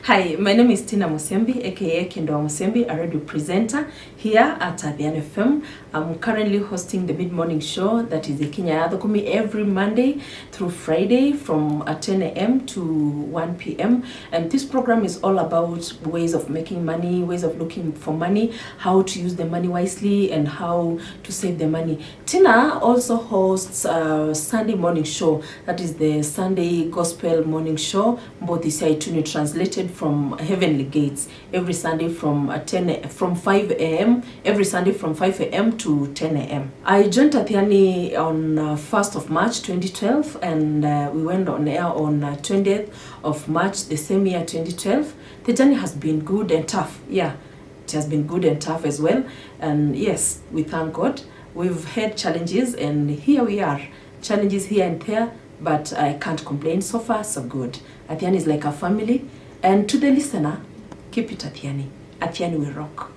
Hi, my name is Tina Musembi, aka Kendo Musembi, a radio presenter here at Athiani FM. I'm currently hosting the mid-morning show that is the Kenya Adhokumi every Monday through Friday from 10 a.m. to 1 p.m. And this program is all about ways of making money, ways of looking for money, how to use the money wisely, and how to save the money. Tina also hosts a Sunday morning show, that is the Sunday Gospel morning show, Athiani translated from Heavenly Gates, every Sunday from 5 a.m. every Sunday from 5 a.m. to 10 a.m. I joined Athiani on 1st of March 2012, and we went on air on 20th of March the same year 2012. The journey has been good and tough. Yeah, it has been good and tough as well. And yes, we thank God. We've had challenges, and here we are. Challenges here and there, but I can't complain. So far, so good. Athiani is like a family. And to the listener, keep it Athiani. Athiani will rock.